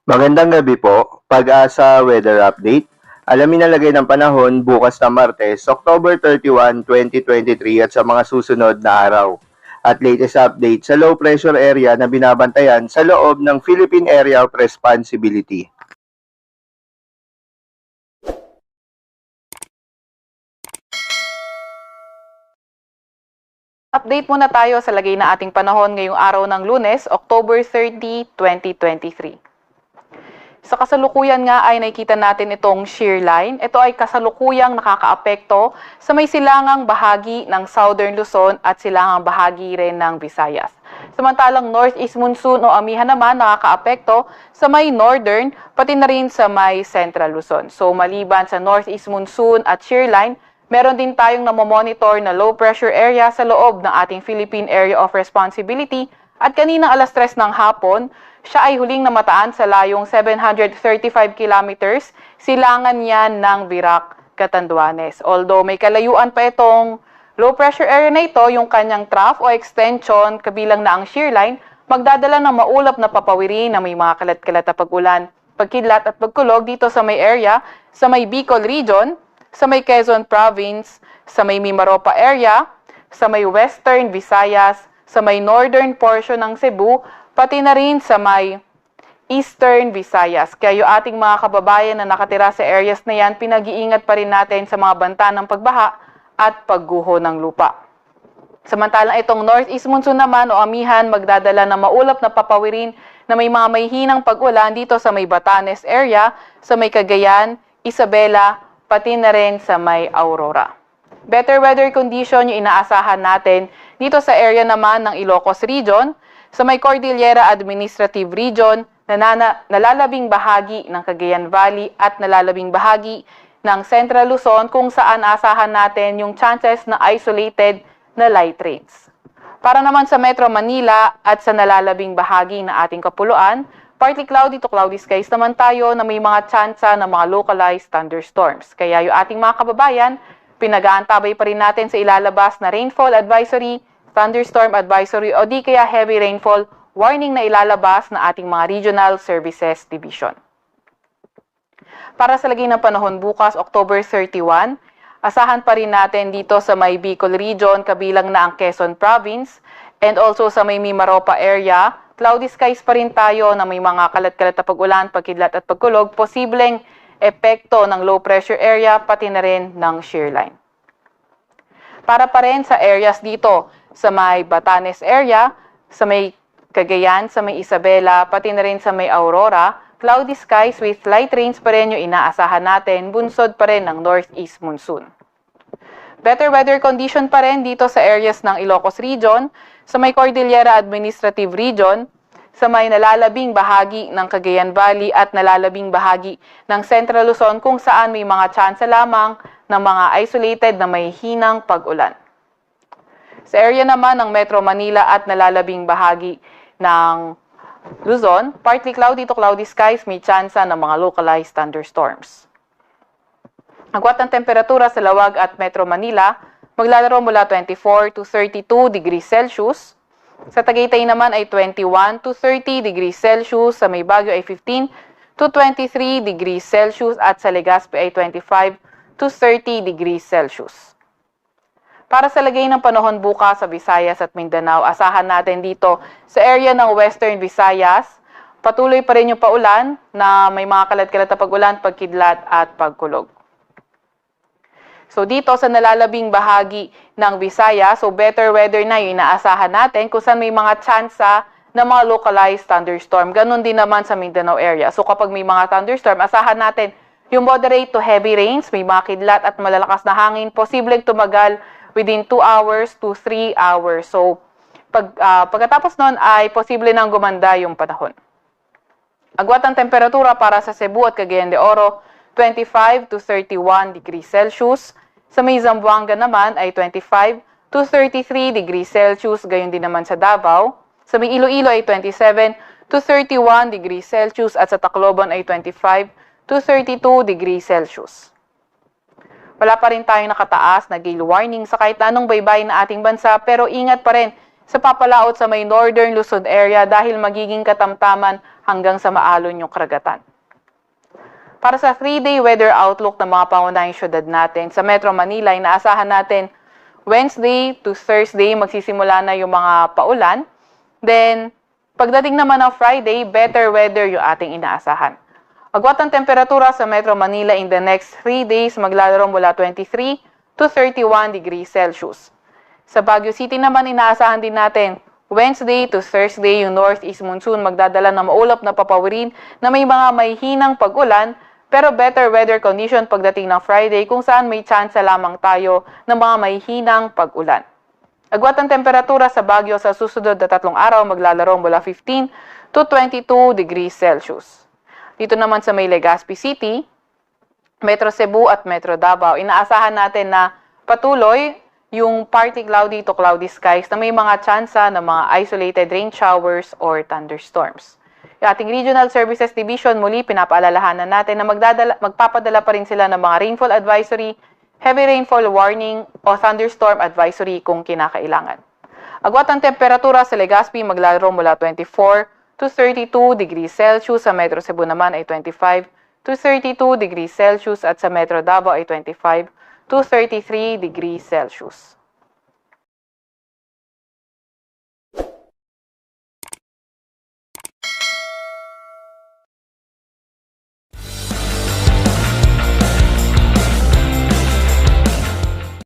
Magandang gabi po, Pag-asa Weather Update. Alamin ang lagay ng panahon bukas na Martes, October 31, 2023 at sa mga susunod na araw. At latest update sa low pressure area na binabantayan sa loob ng Philippine Area of Responsibility. Update muna tayo sa lagay na ating panahon ngayong araw ng Lunes, October 30, 2023. Sa kasalukuyan nga ay nakikita natin itong shear line. Ito ay kasalukuyang nakakaapekto sa may silangang bahagi ng Southern Luzon at silangang bahagi rin ng Visayas. Samantalang northeast monsoon o amihan naman nakakaapekto sa may northern pati na rin sa may central Luzon. So maliban sa northeast monsoon at shear line, meron din tayong namomonitor na low pressure area sa loob ng ating Philippine Area of Responsibility at kaninang alas 3 ng hapon, siya ay huling namataan sa layong 735 kilometers, silangan yan ng Virac, Catanduanes. Although may kalayuan pa itong low pressure area na ito, yung kanyang trough o extension, kabilang na ang shear line, magdadala ng maulap na papawiri na may mga kalat-kalat na pag-ulan, pagkidlat at pagkulog dito sa may area, sa may Bicol region, sa may Quezon Province, sa may Mimaropa area, sa may Western Visayas, sa may northern portion ng Cebu, pati na rin sa may Eastern Visayas. Kaya yung ating mga kababayan na nakatira sa areas na yan, pinag-iingat pa rin natin sa mga banta ng pagbaha at pagguho ng lupa. Samantalang itong northeast monsoon naman o amihan magdadala ng maulap na papawirin na may mga mahihinang pag-ulan dito sa may Batanes area, sa may Cagayan, Isabela, pati na rin sa may Aurora. Better weather condition yung inaasahan natin dito sa area naman ng Ilocos Region, sa may Cordillera Administrative Region, nalalabing bahagi ng Cagayan Valley at nalalabing bahagi ng Central Luzon kung saan asahan natin yung chances na isolated na light rains. Para naman sa Metro Manila at sa nalalabing bahagi ng ating kapuluan, partly cloudy to cloudy skies naman tayo na may mga tsansa ng mga localized thunderstorms. Kaya yung ating mga kababayan, pinag-aantabay pa rin natin sa ilalabas na rainfall advisory, thunderstorm advisory o di kaya heavy rainfall warning na ilalabas na ating mga Regional Services Division. Para sa lagay ng panahon bukas, October 31, asahan pa rin natin dito sa may Bicol Region, kabilang na ang Quezon Province, and also sa may Mimaropa area, cloudy skies pa rin tayo na may mga kalat-kalat na pag-ulan, pagkidlat at pagkulog, posibleng epekto ng low pressure area pati na rin ng shear line. Para pa rin sa areas dito sa may Batanes area, sa may Cagayan, sa may Isabela, pati na rin sa may Aurora, cloudy skies with light rains pa rin yung inaasahan natin, bunsod pa rin ng northeast monsoon. Better weather condition pa rin dito sa areas ng Ilocos Region, sa may Cordillera Administrative Region, sa may nalalabing bahagi ng Cagayan Valley at nalalabing bahagi ng Central Luzon kung saan may mga tsansa lamang ng mga isolated na may hinang pag-ulan. Sa area naman ng Metro Manila at nalalabing bahagi ng Luzon, partly cloudy to cloudy skies, may tsansa ng mga localized thunderstorms. Agwat ng temperatura sa Lawag at Metro Manila, maglalaro mula 24 to 32 degrees Celsius. Sa Tagaytay naman ay 21 to 30 degrees Celsius. Sa may Baguio ay 15 to 23 degrees Celsius. At sa Legazpi ay 25 to 30 degrees Celsius. Para sa lagay ng panahon bukas sa Visayas at Mindanao, asahan natin dito sa area ng Western Visayas, patuloy pa rin yung paulan na may mga kalat-kalat na pag-ulan, pagkidlat at pagkulog. So dito sa nalalabing bahagi ng Visayas, so better weather na yung inaasahan natin kung saan may mga tsansa na mga localized thunderstorm. Ganon din naman sa Mindanao area. So kapag may mga thunderstorm, asahan natin yung moderate to heavy rains, may mga kidlat at malalakas na hangin, posibleng tumagal within 2 hours to 3 hours. So pagkatapos nun ay posible nang gumanda yung panahon. Agwat ang temperatura para sa Cebu at Cagayan de Oro, 25 to 31 degrees Celsius. Sa may Zamboanga naman ay 25 to 33 degrees Celsius, gayon din naman sa Davao. Sa may Iloilo ay 27 to 31 degrees Celsius at sa Tacloban ay 25 to 32 degrees Celsius. Wala pa rin tayong nakataas na gale warning sa kahit anong baybay na ating bansa, pero ingat pa rin sa papalaot sa may northern Luzon area dahil magiging katamtaman hanggang sa maalon yung karagatan. Para sa 3-day weather outlook ng mga pangunahing syudad natin, sa Metro Manila, inaasahan natin Wednesday to Thursday, magsisimula na yung mga paulan. Then, pagdating naman ng Friday, better weather yung ating inaasahan. Agwat ang temperatura sa Metro Manila in the next 3 days, maglalaro mula 23 to 31 degrees Celsius. Sa Baguio City naman, inaasahan din natin Wednesday to Thursday, yung northeast monsoon magdadala ng maulap na papawirin na may mga may hinang pag-ulan, pero better weather condition pagdating ng Friday kung saan may chance lamang tayo ng mga may hinang pag-ulan. Agwat ang temperatura sa Baguio sa susunod na 3 araw maglalaro mula 15 to 22 degrees Celsius. Dito naman sa may Legazpi City, Metro Cebu at Metro Davao, inaasahan natin na patuloy yung partly cloudy to cloudy skies na may mga tsansa ng mga isolated rain showers or thunderstorms. Yung ating Regional Services Division, muli pinapaalalahanan natin na magpapadala pa rin sila ng mga rainfall advisory, heavy rainfall warning o thunderstorm advisory kung kinakailangan. Agwat ang temperatura sa Legazpi maglalaro mula 24 to 32 degrees Celsius, sa Metro Cebu naman ay 25 to 32 degrees Celsius at sa Metro Davao ay 25 to 33 degrees Celsius.